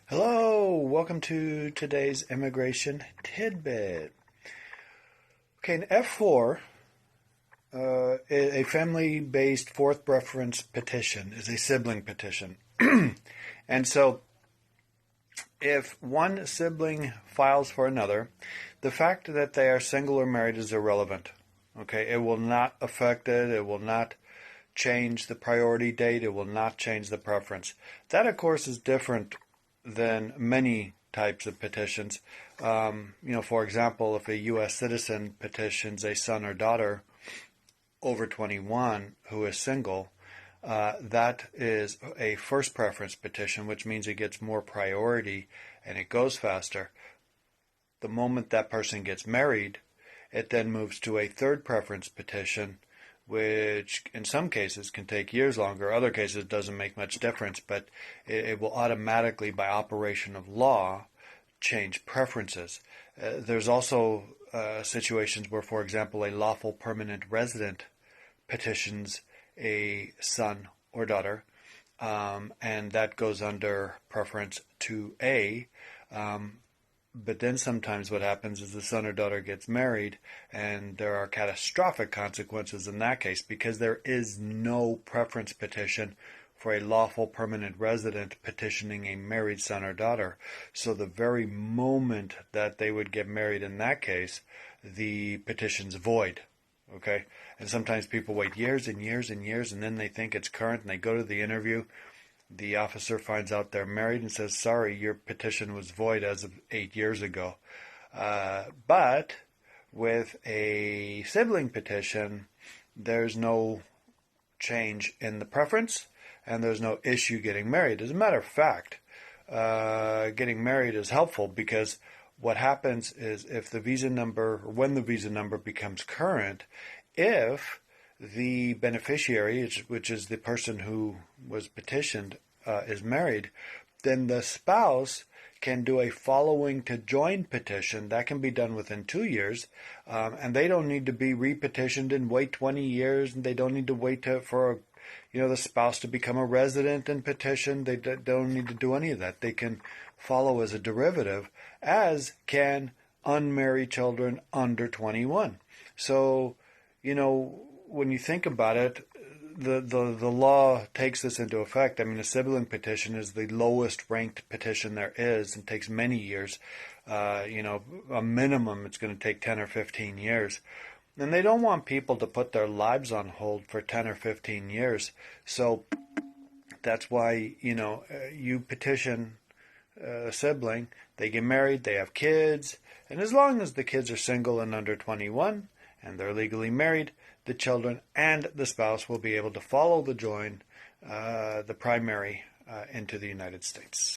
Hello, welcome to today's immigration tidbit. Okay, in F4, a family-based fourth preference petition is a sibling petition. And so, if one sibling files for another, the fact that they are single or married is irrelevant. Okay, it will not affect it, it will not change the priority date, it will not change the preference. That, of course, is different than many types of petitions. For example, if a U.S. citizen petitions a son or daughter over 21 who is single, that is a first preference petition, which means it gets more priority and it goes faster. The moment that person gets married, it then moves to a third preference petition, which in some cases can take years longer. Other cases doesn't make much difference, but it will automatically, by operation of law, change preferences. There's also situations where, for example, a lawful permanent resident petitions a son or daughter, and that goes under preference 2A. But then sometimes what happens is the son or daughter gets married, and there are catastrophic consequences in that case because there is no preference petition for a lawful permanent resident petitioning a married son or daughter. So the very moment that they would get married in that case, the petition's void. Okay? And sometimes people wait years and years and years, and then they think it's current, and they go to the interview. The officer finds out they're married and says, sorry, your petition was void as of 8 years ago. But with a sibling petition, there's no change in the preference, and there's no issue getting married. As a matter of fact, getting married is helpful because what happens is if the visa number, or when the visa number becomes current, if the beneficiary, which is the person who was petitioned, is married, then the spouse can do a following to join petition. That can be done within 2 years, and they don't need to be repetitioned and wait 20 years, and they don't need to wait for the spouse to become a resident and petition. They don't need to do any of that. They can follow as a derivative, as can unmarried children under 21. So, when you think about it, the law takes this into effect. I mean, a sibling petition is the lowest ranked petition there is and takes many years. A minimum it's going to take 10 or 15 years. And they don't want people to put their lives on hold for 10 or 15 years. So that's why, you petition a sibling, they get married, they have kids, and as long as the kids are single and under 21, and they're legally married, the children and the spouse will be able to follow the primary, into the United States.